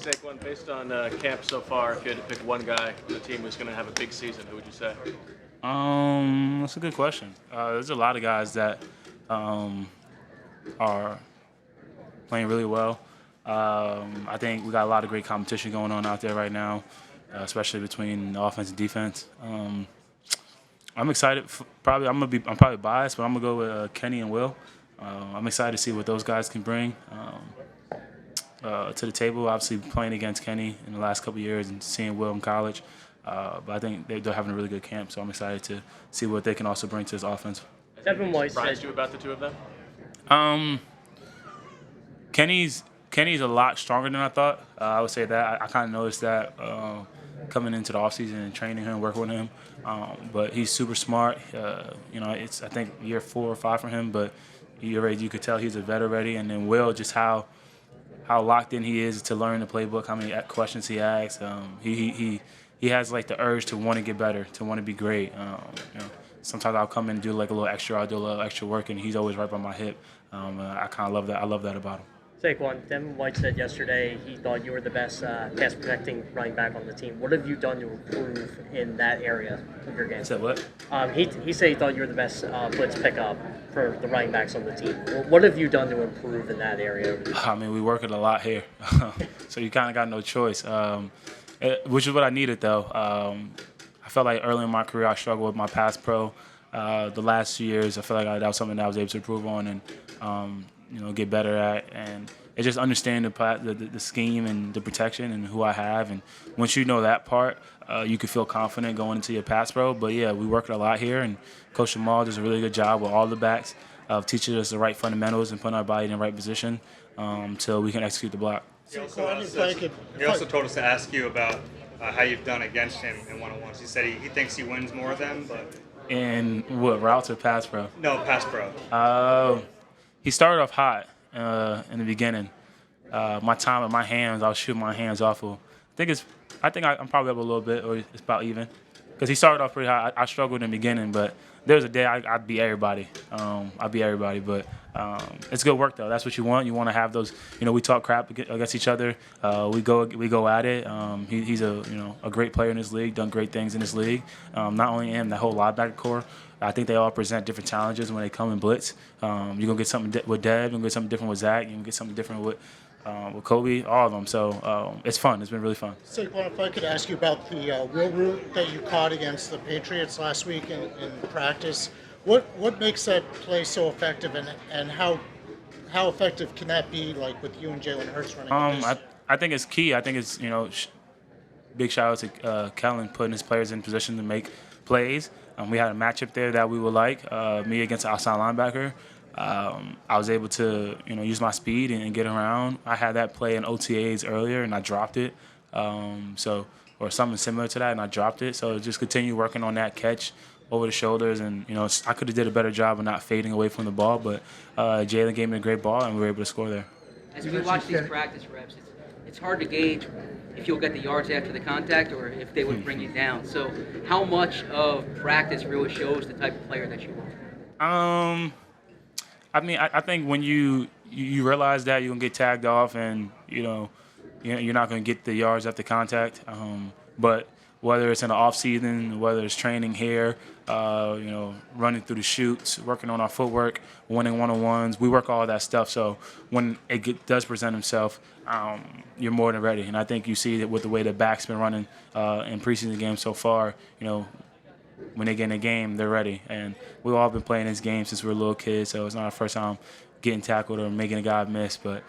Saquon, based on camp so far, if you had to pick one guy on the team who's going to have a big season, who would you say? That's a good question. There's a lot of guys that are playing really well. I think we got a lot of great competition going on out there right now, especially between the offense and defense. I'm excited. I'm probably biased, but I'm gonna go with Kenny and Will. I'm excited to see what those guys can bring to the table. Obviously, playing against Kenny in the last couple of years and seeing Will in college. But I think they're having a really good camp, so I'm excited to see what they can also bring to this offense. Devin White surprised you about the two of them? Kenny's a lot stronger than I thought. I would say that. I kind of noticed that coming into the offseason and training him, working with him. But he's super smart. It's I think year 4 or 5 for him, but you could tell he's a vet already. And then Will, just how locked in he is to learn the playbook, how many questions he asks. He has like the urge to want to get better, to want to be great. Sometimes I'll come in and do like a little extra. I'll do a little extra work, and he's always right by my hip. I kind of love that. I love that about him. Saquon, Devin White said yesterday he thought you were the best pass protecting running back on the team. What have you done to improve in that area of your game? Said what? He said he thought you were the best blitz pickup for the running backs on the team. What have you done to improve in that area? I mean, we work it a lot here, so you kind of got no choice. Which is what I needed, though. I felt like early in my career I struggled with my pass pro. The last few years, I feel like that was something that I was able to improve on and get better at. And it's just understanding the scheme and the protection and who I have. And once you know that part, you can feel confident going into your pass pro. But, yeah, we work it a lot here. And Coach Jamal does a really good job with all the backs of teaching us the right fundamentals and putting our body in the right position so we can execute the block. He also told us to ask you about how you've done against him in one-on-ones. He said he thinks he wins more of them, but... In what, routes or pass pro? No, pass pro. He started off hot in the beginning. My time with my hands, I was shooting my hands awful. I think I'm probably up a little bit, or it's about even. Because he started off pretty hot. I struggled in the beginning, but there was a day I'd beat everybody. But it's good work though. That's what you want. You want to have those. We talk crap against each other. We go at it. He's a great player in this league. Done great things in this league. Not only him, that whole linebacker core. I think they all present different challenges when they come in blitz. You're gonna get something with Dev. You're gonna get something different with Zach. You're gonna get something different with Kobe. All of them. So it's fun. It's been really fun. Saquon, if I could ask you about the wheel route that you caught against the Patriots last week in practice. What makes that play so effective, and how effective can that be, like with you and Jalen Hurts running? I think it's key. I think it's big shout out to Kellen putting his players in position to make plays. We had a matchup there that we would like, me against an outside linebacker. I was able to use my speed and get around. I had that play in OTAs earlier and I dropped it. Or something similar to that, and I dropped it. So just continue working on that catch over the shoulders, and I could have did a better job of not fading away from the ball, but Jalen gave me a great ball, and we were able to score there. As we watch these practice reps, it's hard to gauge if you'll get the yards after the contact or if they would bring you down. So how much of practice really shows the type of player that you are? I think when you realize that you're going to get tagged off and, you're not going to get the yards after contact. But whether it's in the off season, whether it's training here, running through the chutes, working on our footwork, winning one-on-ones, we work all that stuff. So when it does present himself, you're more than ready. And I think you see that with the way the back's been running in preseason games so far, when they get in the game, they're ready. And we've all been playing this game since we were little kids, so it's not our first time getting tackled or making a guy miss. But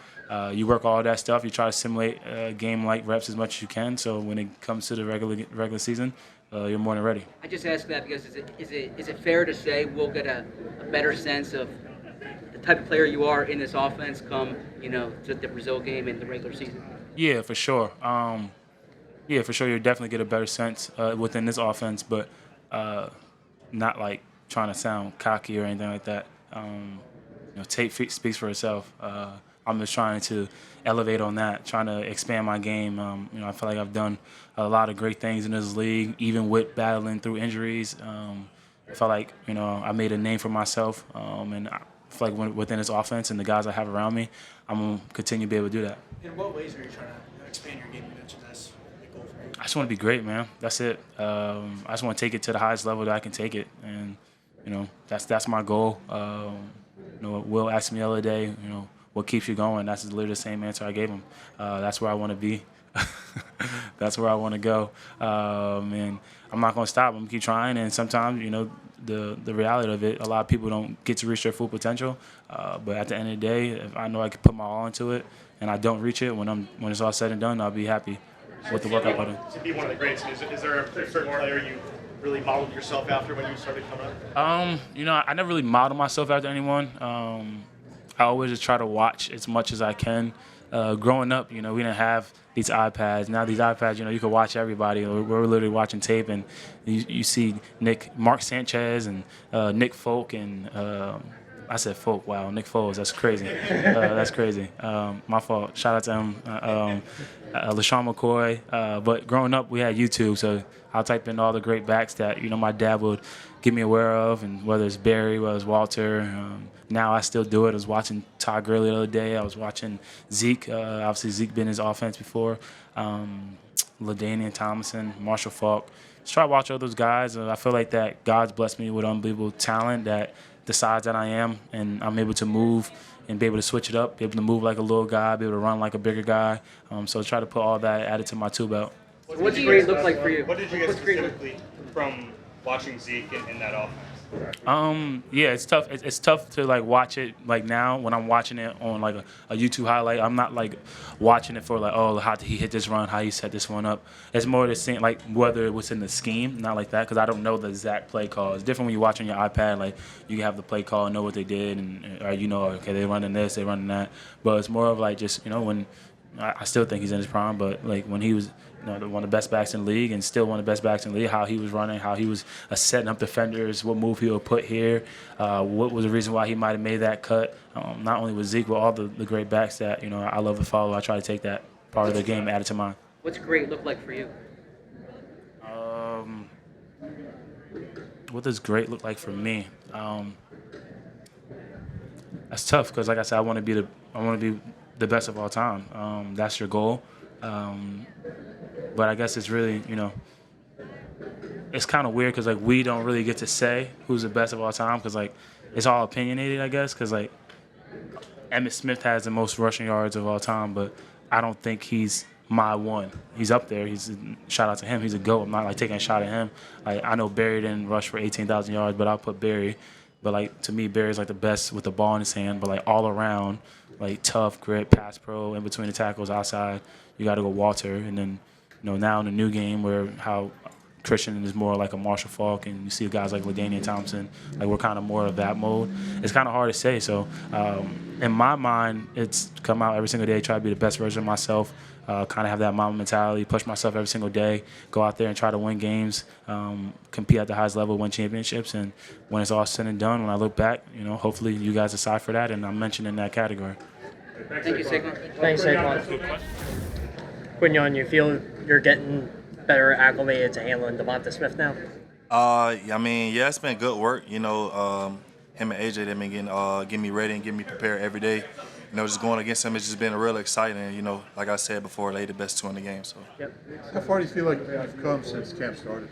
you work all that stuff. You try to simulate game-like reps as much as you can. So when it comes to the regular season, you're more than ready. I just ask that because is it fair to say we'll get a better sense of the type of player you are in this offense come to the Brazil game in the regular season? Yeah, for sure. You'll definitely get a better sense within this offense, but not like trying to sound cocky or anything like that. Tape speaks for itself. I'm just trying to elevate on that, trying to expand my game. I feel like I've done a lot of great things in this league, even with battling through injuries. I felt like, I made a name for myself, and feel like within this offense and the guys I have around me, I'm going to continue to be able to do that. In what ways are you trying to expand your game? You mentioned that's a goal for you. I just want to be great, man. That's it. I just want to take it to the highest level that I can take it, and that's my goal. Will asked me the other day, what keeps you going? That's literally the same answer I gave him. That's where I want to be. That's where I want to go, and I'm not going to stop. I'm going to keep trying, and sometimes, the reality of it, a lot of people don't get to reach their full potential. But at the end of the day, if I know I can put my all into it, and I don't reach it when it's all said and done, I'll be happy with the work I put in. To be one of the greats, is there a certain player you really modeled yourself after when you started coming up? I never really modeled myself after anyone. I always just try to watch as much as I can. Growing up, we didn't have these iPads. Now these iPads, you can watch everybody. We're literally watching tape, and you see Mark Sanchez and Nick Folk and I said Folk. Wow, Nick Foles. That's crazy. That's crazy. My fault. Shout out to him. LaShawn McCoy. But growing up, we had YouTube, so I'll type in all the great backs that my dad would get me aware of, and whether it's Barry, whether it's Walter. Now I still do it. I was watching Todd Gurley the other day. I was watching Zeke. Obviously, Zeke been in his offense before. LaDainian Tomlinson, Marshall Faulk. Just try to watch all those guys. I feel like that God's blessed me with unbelievable talent that the size that I am, and I'm able to move and be able to switch it up, be able to move like a little guy, be able to run like a bigger guy. So try to put all that added to my tool belt. What's great look like for you? What did you get specifically from watching Zeke in that offense? Yeah, it's tough. It's tough to watch it now when I'm watching it on a YouTube highlight. I'm not watching it for how did he hit this run, how he set this one up. It's more to see whether it was in the scheme, not like that, because I don't know the exact play call. It's different when you watch on your iPad. You can have the play call and know what they did, and okay, they're running this, they're running that. But it's more of when I still think he's in his prime, but when he was one of the best backs in the league and still one of the best backs in the league, how he was running, how he was setting up defenders, what move he would put here, what was the reason why he might have made that cut, not only with Zeke, but all the great backs that I love to follow. I try to take that part of the game, add it to mine. What's great look like for you? What does great look like for me? That's tough because, like I said, I want to be the best of all time. That's your goal. But I guess it's really, it's kind of weird because we don't really get to say who's the best of all time because it's all opinionated, I guess, because Emmitt Smith has the most rushing yards of all time, but I don't think he's my one. He's up there. Shout out to him. He's a GOAT. I'm not taking a shot at him. I know Barry didn't rush for 18,000 yards, but I'll put Barry. But to me, Barry's the best with the ball in his hand. But all around, tough, grit, pass pro, in between the tackles, outside, you got to go Walter. And then now in the new game where how Christian is more like a Marshall Faulk, and you see guys like LaDainian Thompson, we're kind of more of that mode. It's kind of hard to say. So in my mind, it's come out every single day, try to be the best version of myself, kind of have that Mamba mentality, push myself every single day, go out there and try to win games, compete at the highest level, win championships. And when it's all said and done, when I look back, hopefully you guys decide for that, and I'm mentioned in that category. Thank you, Saquon. Thanks, Saquon. Quinyon, you feel you're getting better acclimated to handling Devonta Smith now? It's been good work. Him and AJ, they've been getting me ready and getting me prepared every day. Just going against him, it's just been real exciting. Like I said before, they the best two in the game. So. Yep. How far do you feel like you've come since camp started?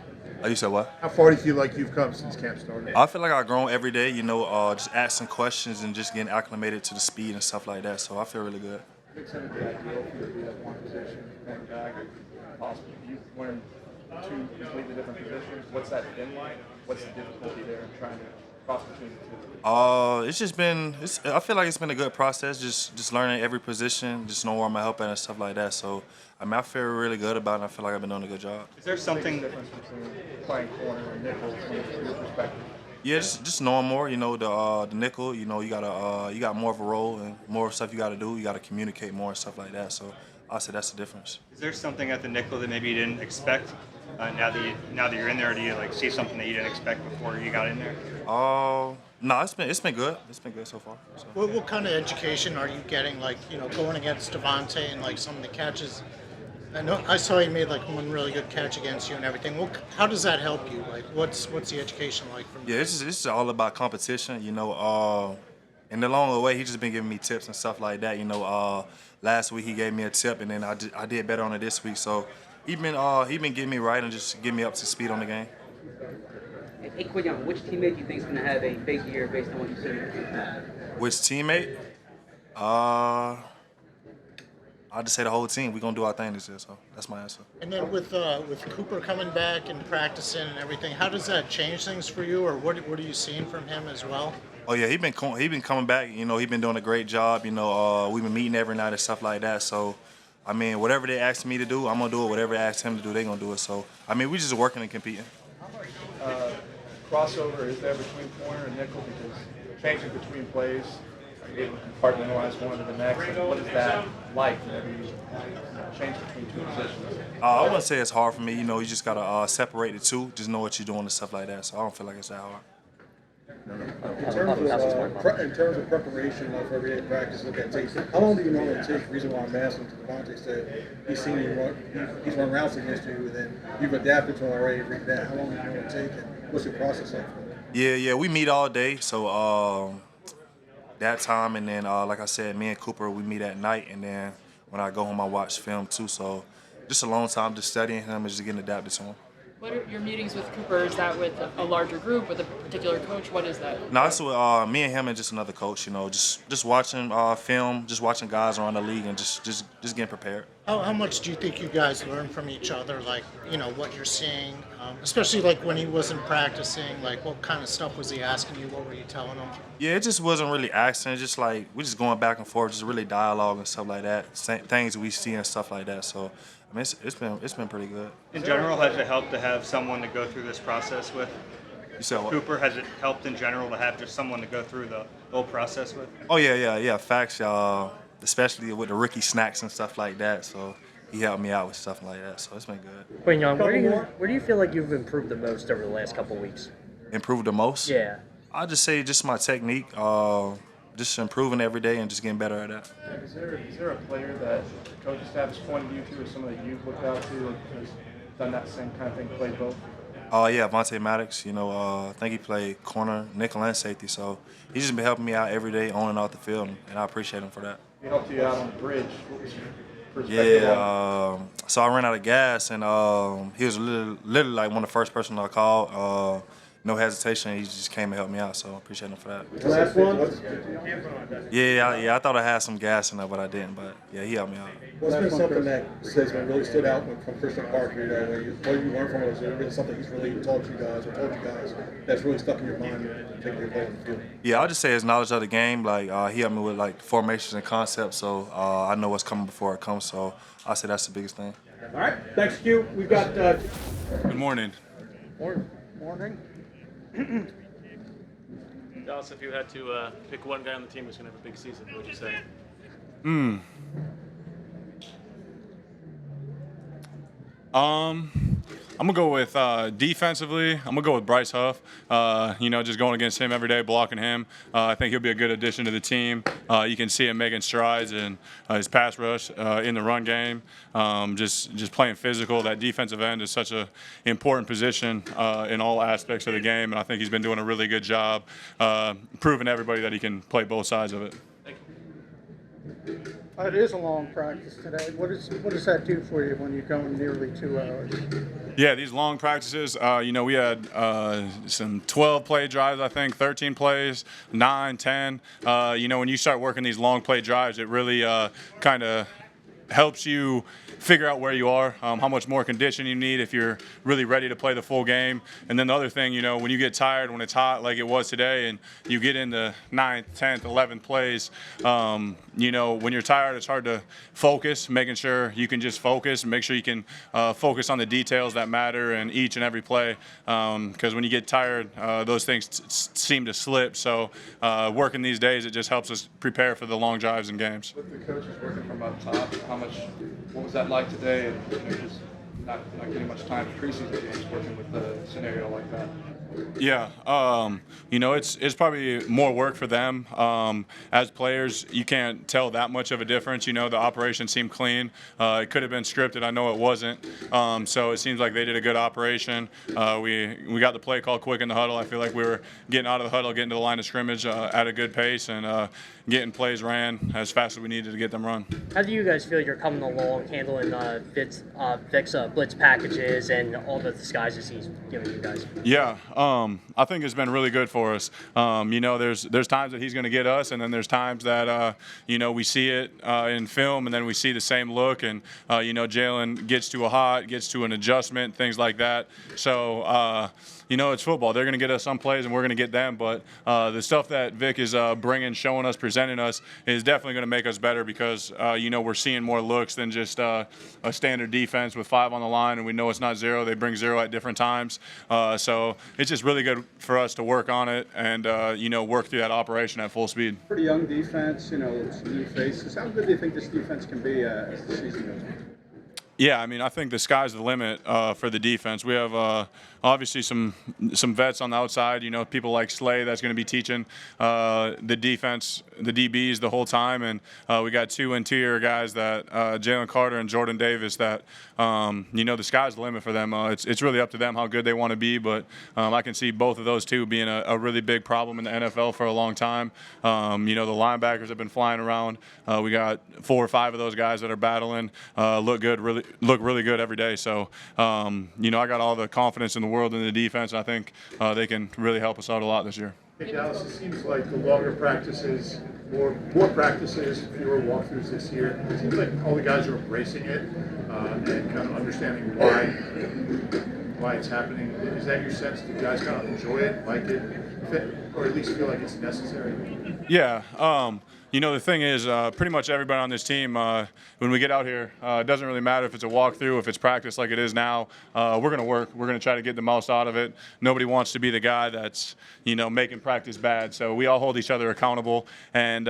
You said what? How far do you feel like you've come since camp started? I feel like I've grown every day. Just asking questions and just getting acclimated to the speed and stuff like that. So I feel really good. It's going to be ideal for you to be at one position, one back, possible. You win two completely different positions. What's that been like? What's the difficulty there in trying to cross between the two? It's just been. I feel like it's been a good process. Just learning every position, just knowing where I'm helping and stuff like that. So I feel really good about it. And I feel like I've been doing a good job. Is there something difference between playing corner and nickel from your perspective? Yeah, just knowing more. The nickel. You got more of a role and more stuff you got to do. You got to communicate more and stuff like that. So I say that's the difference. Is there something at the nickel that maybe you didn't expect? Now that you're in there, do you see something that you didn't expect before you got in there? No, it's been good. It's been good so far. So. What kind of education are you getting? Going against Devontae and some of the catches. I saw he made one really good catch against you and everything. How does that help you? What's the education like from? Yeah, it's just all about competition. And along the way, he just been giving me tips and stuff like that. You know, last week he gave me a tip, and then I did better on it this week. So he been getting me right and just getting me up to speed on the game. Hey, Quinyon, which teammate do you think is going to have a big year based on what you've seen? Which teammate? I'll just say the whole team. We're gonna do our thing this year, so that's my answer. And then with Cooper coming back and practicing and everything, how does that change things for you, or what are you seeing from him as well? Oh yeah, he been coming back. You know, he been doing a great job. You know, we've been meeting every night and stuff like that. So, I mean, whatever they ask me to do, I'm gonna do it. Whatever they ask him to do, they gonna do it. So, I mean, we just working and competing. Crossover is there between corner and nickel because changing between plays, are you able to compartmentalize one to the next? And what is that like whenever you change between two positions? I wouldn't say it's hard for me. You know, you just gotta separate the two. Just know what you're doing and stuff like that. So I don't feel like it's that hard. In terms of preparation for everyday practice, look at tape. How long do you normally take? The reason why I'm asking, to Devontae said he's seen you run, he's run routes against you, and then you've adapted to him already. Read that. How long do you normally take, and what's your process like? Yeah, we meet all day. So that time, and then like I said, me and Cooper, we meet at night, and then when I go home, I watch film too. So just a long time just studying him and just getting adapted to him. What are your meetings with Cooper? Is that with a larger group, with a particular coach? What is that? No, it's with me and him and just another coach. You know, just watching film, just watching guys around the league, and just getting prepared. How much do you think you guys learn from each other? Like, you know, what you're seeing, especially like when he wasn't practicing. Like, what kind of stuff was he asking you? What were you telling him? Yeah, it just wasn't really asking. Just like we're just going back and forth, just really dialogue and stuff like that. Things we see and stuff like that. So. I mean, it's been pretty good. In general, has it helped to have someone to go through this process with? You said what? Cooper, has it helped in general to have just someone to go through the whole process with? Oh yeah. Facts, especially with the rookie snacks and stuff like that. So he helped me out with stuff like that. So it's been good. Quinyon, where do you feel like you've improved the most over the last couple of weeks? Improved the most? Yeah. I'll just say just my technique. Just improving every day and just getting better at that. Is there a player that the coaching staff has pointed you to, or someone that you've looked out to that has done that same kind of thing, played both? Yeah, Vontae Maddox. You know, I think he played corner, nickel, and safety. So he's just been helping me out every day on and off the field, and I appreciate him for that. He helped you out on the bridge. What was your perspective? Yeah, so I ran out of gas, and he was literally like one of the first person I called. No hesitation, he just came and helped me out, so I appreciate him for that. Last one. Yeah, I thought I had some gas in there, but I didn't. But yeah, he helped me out. What's been something that has been really stood out from Christian Barkley? What you learned from him? Is there really something he's really taught you guys that's really stuck in your mind and taking your ball in the field? Yeah, I'll just say his knowledge of the game. Like he helped me with like formations and concepts, so I know what's coming before it comes. So I say that's the biggest thing. All right, thanks, Q. We've got. Good morning. Morning. Dallas, if you had to pick one guy on the team who's going to have a big season, what would you say? I'm gonna go with defensively. I'm gonna go with Bryce Huff. Just going against him every day, blocking him. I think he'll be a good addition to the team. You can see him making strides in his pass rush, in the run game. Just playing physical. That defensive end is such an important position in all aspects of the game, and I think he's been doing a really good job proving to everybody that he can play both sides of it. It is a long practice today. What does that do for you when you're going nearly 2 hours? Yeah, these long practices, we had some 12 play drives, I think, 13 plays, 9, 10. When you start working these long play drives, it really kind of helps you figure out where you are, how much more condition you need if you're really ready to play the full game. And then the other thing, when you get tired, when it's hot like it was today, and you get into 9th, 10th, 11th plays, when you're tired, it's hard to focus, making sure you can just focus and make sure you can focus on the details that matter in each and every play. Because when you get tired, those things seem to slip. So working these days, it just helps us prepare for the long drives and games. With the coaches working from up top, what was that like today? And just not getting much time in preseason games, working with the scenario like that. Yeah, it's probably more work for them. As players, you can't tell that much of a difference. The operation seemed clean. It could have been scripted. I know it wasn't. So it seems like they did a good operation. We got the play call quick in the huddle. I feel like we were getting out of the huddle, getting to the line of scrimmage at a good pace, and getting plays ran as fast as we needed to get them run. How do you guys feel you're coming along handling Vic's blitz packages and all the disguises he's giving you guys? Yeah, I think it's been really good for us. There's times that he's going to get us, and then there's times that we see it in film, and then we see the same look, and Jalen gets to a hot, gets to an adjustment, things like that. So it's football. They're going to get us some plays, and we're going to get them. But the stuff that Vic is bringing, showing us, presenting us is definitely going to make us better because we're seeing more looks than just a standard defense with 5 on the line, and we know it's not 0. They bring 0 at different times. So it's just really good for us to work on it and work through that operation at full speed. Pretty young defense, some new faces. How good do you think this defense can be as the season goes on? Yeah, I think the sky's the limit for the defense. We have obviously some vets on the outside. People like Slay that's going to be teaching the defense, the DBs the whole time, and we got 2 interior guys that Jalen Carter and Jordan Davis. That the sky's the limit for them. It's really up to them how good they want to be, but I can see both of those two being a really big problem in the NFL for a long time. The linebackers have been flying around. We got 4 or 5 of those guys that are battling. Look really good every day. So, I got all the confidence in the world in the defense. And I think they can really help us out a lot this year. Hey, Dallas, it seems like the longer practices, more practices, fewer walkthroughs this year. It seems like all the guys are embracing it and kind of understanding why it's happening. Is that your sense? Do guys kind of enjoy it, like it, or at least feel like it's necessary? Yeah. The thing is, pretty much everybody on this team, when we get out here, it doesn't really matter if it's a walkthrough, if it's practice like it is now. We're going to work. We're going to try to get the most out of it. Nobody wants to be the guy that's, making practice bad. So we all hold each other accountable and,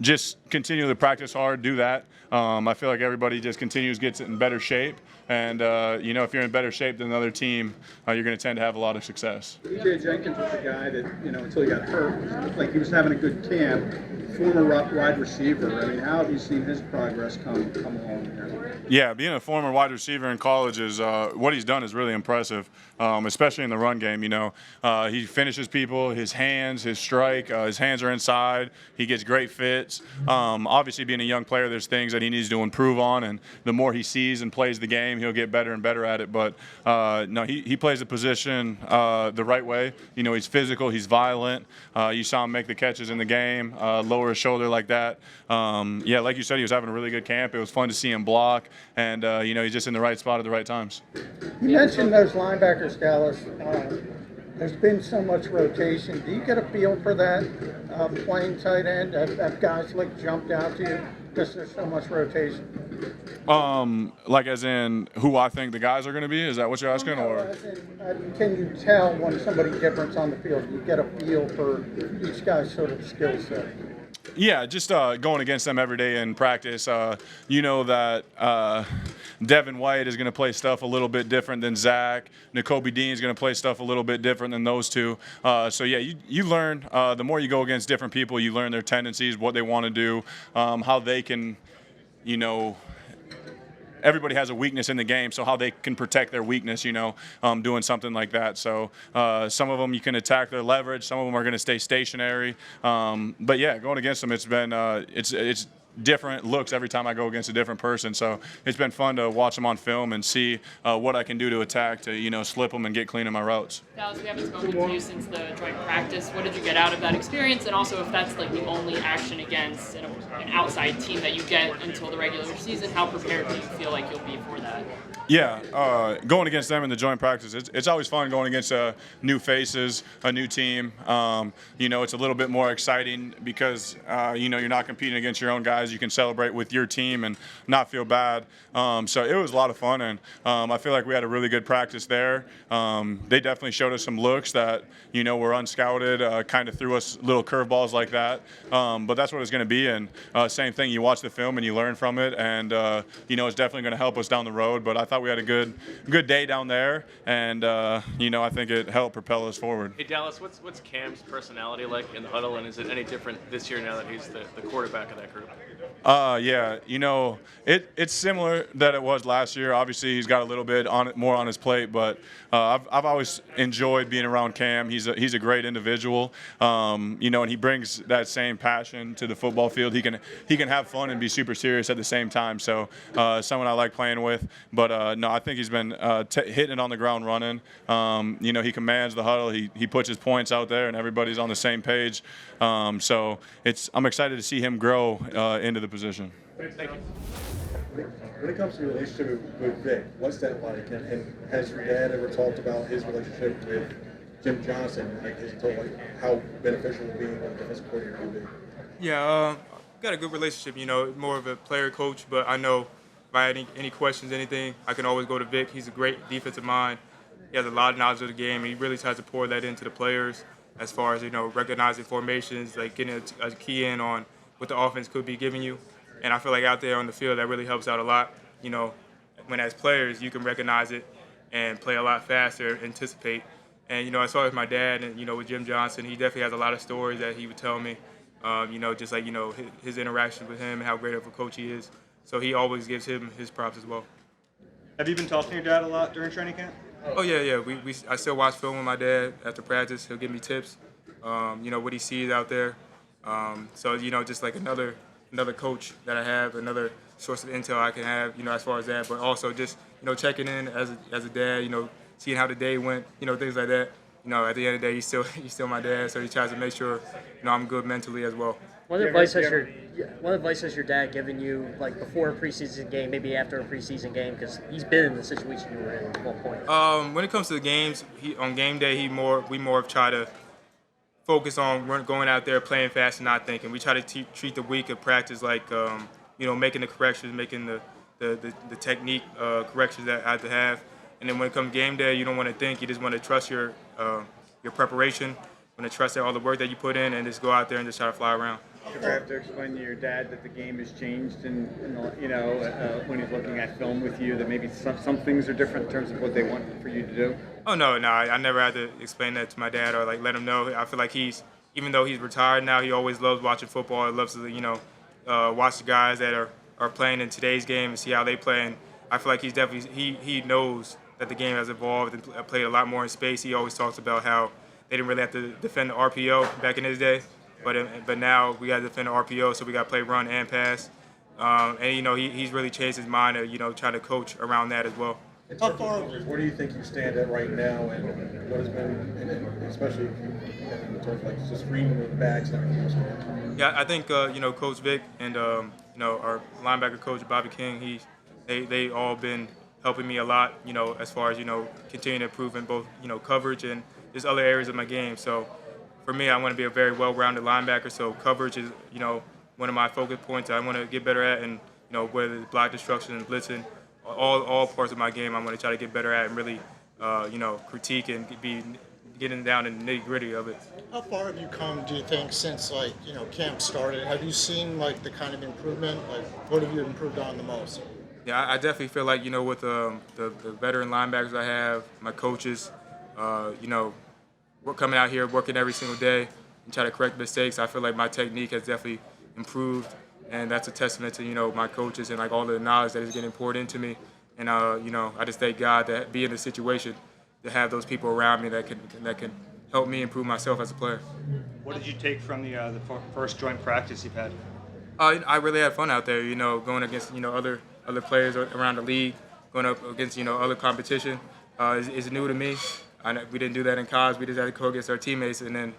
just continue to practice hard, do that. I feel like everybody just continues, gets it in better shape. And, if you're in better shape than another team, you're going to tend to have a lot of success. E.J. Jenkins was the guy that, until he got hurt, it looked like he was having a good camp. Former wide receiver. How have you seen his progress come along here? Yeah, being a former wide receiver in college is what he's done is really impressive, especially in the run game. He finishes people, his hands, his strike, his hands are inside. He gets great fits. Obviously, being a young player, there's things that he needs to improve on, and the more he sees and plays the game, he'll get better and better at it. But no, he plays the position the right way. He's physical, he's violent. You saw him make the catches in the game, lower his shoulder like that. Like you said, he was having a really good camp. It was fun to see him block, and he's just in the right spot at the right times. You mentioned those linebackers, Dallas. There's been so much rotation. Do you get a feel for that playing tight end? Have guys jumped out to you because there's so much rotation? Like as in who I think the guys are going to be? Is that what you're asking? Or can you tell when somebody different's on the field? You get a feel for each guy's sort of skill set. Yeah, just going against them every day in practice. That Devin White is going to play stuff a little bit different than Zach. Nakobe Dean is going to play stuff a little bit different than those two. You learn. The more you go against different people, you learn their tendencies, what they want to do, how they can, everybody has a weakness in the game, so how they can protect their weakness, doing something like that. So some of them you can attack their leverage. Some of them are going to stay stationary. But yeah, going against them, it's been it's different looks every time I go against a different person. So it's been fun to watch them on film and see what I can do to attack to slip them and get clean in my routes. Dallas, we haven't spoken to you since the joint practice. What did you get out of that experience? And also, if that's the only action against an outside team that you get until the regular season, how prepared do you feel like you'll be for that? Yeah, going against them in the joint practice, it's always fun going against new faces, a new team. It's a little bit more exciting because, you're not competing against your own guys. guys you can celebrate with your team and not feel bad. So it was a lot of fun, and I feel like we had a really good practice there. They definitely showed us some looks that, were unscouted, kind of threw us little curveballs like that. But that's what it's going to be, and same thing, you watch the film and you learn from it, and, it's definitely going to help us down the road. But I thought we had a good day down there, and, I think it helped propel us forward. Hey, Dallas, what's Cam's personality like in the huddle, and is it any different this year now that he's the quarterback of that group? Yeah, it's similar that it was last year. Obviously, he's got a little bit more on his plate, but I've always enjoyed being around Cam. He's a great individual, and he brings that same passion to the football field. He can have fun and be super serious at the same time. So someone I like playing with. But no, I think he's been hitting it on the ground running. He commands the huddle. He puts his points out there, and everybody's on the same page. So I'm excited to see him grow into the position. Thank you. When it comes to your relationship with Vic, what's that like? And has your dad ever talked about his relationship with Jim Johnson? Like, has he told how beneficial being a defensive coordinator can be? Yeah, got a good relationship. More of a player coach, but I know if I had any questions, anything, I can always go to Vic. He's a great defensive mind. He has a lot of knowledge of the game, and he really tries to pour that into the players as far as, recognizing formations, like getting a key in on what the offense could be giving you. And I feel like out there on the field, that really helps out a lot. When as players, you can recognize it and play a lot faster, anticipate. And, as far as my dad and, with Jim Johnson, he definitely has a lot of stories that he would tell me, just like, his interactions with him and how great of a coach he is. So he always gives him his props as well. Have you been talking to your dad a lot during training camp? Oh, yeah. I still watch film with my dad after practice. He'll give me tips, what he sees out there. So, just like another coach that I have, another source of intel I can have, as far as that. But also just, checking in as a dad, seeing how the day went, things like that. At the end of the day, he's still my dad, so he tries to make sure, I'm good mentally as well. What advice has your dad given you, like before a preseason game, maybe after a preseason game? Because he's been in the situation you were in at one point. When it comes to the games, on game day, we more try to focus on going out there, playing fast, and not thinking. We try to treat the week of practice like, making the corrections, making the technique corrections that I have to have. And then when it comes game day, you don't want to think. You just want to trust your preparation, want to trust all the work that you put in, and just go out there and just try to fly around. You ever have to explain to your dad that the game has changed, and when he's looking at film with you, that maybe some things are different in terms of what they want for you to do? Oh no, I never had to explain that to my dad or like let him know. I feel like even though he's retired now, he always loves watching football. He loves to watch the guys that are playing in today's game and see how they play. And I feel like he's definitely he knows that the game has evolved and played a lot more in space. He always talks about how they didn't really have to defend the RPO back in his day. But now we got to defend the RPO, so we got to play run and pass. And he's really changed his mind to try to coach around that as well. How far? Where do you think you stand at right now, and what has been, especially in terms of like just reading the backs and everything else? Yeah, I think Coach Vic and our linebacker coach Bobby King, they all been helping me a lot. As far as continuing to improve in both coverage and just other areas of my game. So. For me, I want to be a very well-rounded linebacker, so coverage is, one of my focus points I want to get better at, and, whether it's block destruction and blitzing, all parts of my game I want to try to get better at and really, critique and be getting down in the nitty-gritty of it. How far have you come, do you think, since, camp started? Have you seen, the kind of improvement? What have you improved on the most? Yeah, I definitely feel like, with the veteran linebackers I have, my coaches, we're coming out here working every single day and try to correct mistakes. I feel like my technique has definitely improved, and that's a testament to my coaches and all the knowledge that is getting poured into me. And I just thank God to be in the situation to have those people around me that can help me improve myself as a player. What did you take from the first joint practice you've had? I really had fun out there. Going against other players around the league, going up against other competition is new to me. We didn't do that in college. We just had to go against our teammates, and then,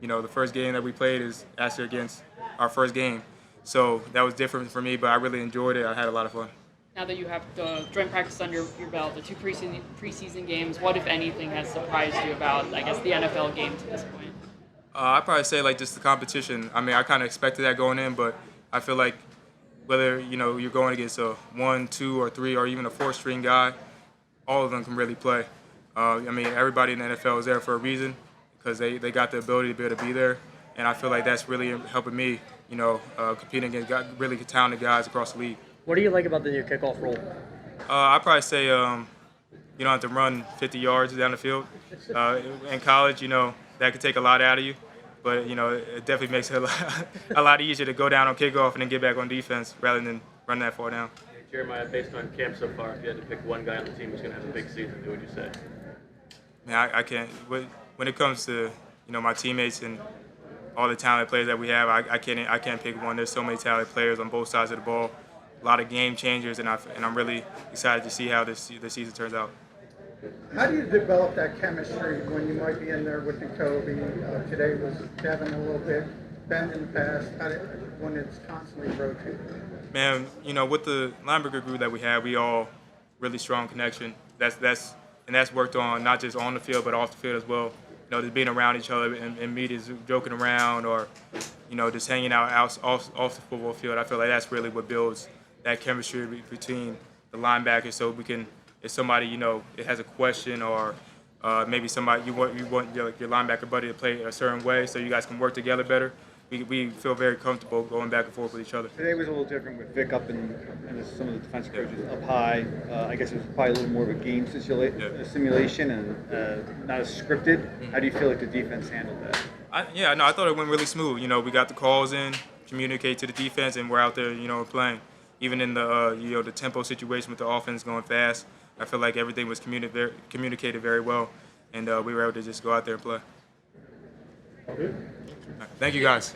the first game that we played is actually against our first game. So that was different for me, but I really enjoyed it. I had a lot of fun. Now that you have joint practice under your belt, the 2 preseason games, what, if anything, has surprised you about, I guess, the NFL game to this point? I'd probably say, just the competition. I mean, I kind of expected that going in, but I feel like, whether you're going against a 1, 2, or 3, or even a 4-string guy, all of them can really play. I mean, everybody in the NFL is there for a reason because they got the ability to be able to be there, and I feel like that's really helping me, competing against really talented guys across the league. What do you like about the new kickoff rule? I'd probably say you don't have to run 50 yards down the field. In college, that could take a lot out of you, but it definitely makes it a lot easier to go down on kickoff and then get back on defense rather than run that far down. Jeremiah, based on camp so far, if you had to pick one guy on the team who's going to have a big season, who would you say? Man, I can't. When it comes to my teammates and all the talented players that we have, I can't pick one. There's so many talented players on both sides of the ball, a lot of game changers, and I'm really excited to see how the season turns out. How do you develop that chemistry when you might be in there with the Kobe? Today was Devin a little bit, Ben in the past, when it's constantly rotating? Man, with the linebacker group that we have, we all really strong connection. That's worked on not just on the field but off the field as well. Just being around each other and media, joking around, or just hanging out off the football field. I feel like that's really what builds that chemistry between the linebackers. So we can, if somebody it has a question, or maybe somebody you want your linebacker buddy to play a certain way, so you guys can work together better. We feel very comfortable going back and forth with each other. Today was a little different with Vic up and some of the defensive coaches up high. I guess it was probably a little more of a game simulation and not as scripted. How do you feel like the defense handled that? I thought it went really smooth. We got the calls in, communicate to the defense, and we're out there, playing. Even in the the tempo situation with the offense going fast, I feel like everything was communicated very well, and we were able to just go out there and play. Thank you, guys.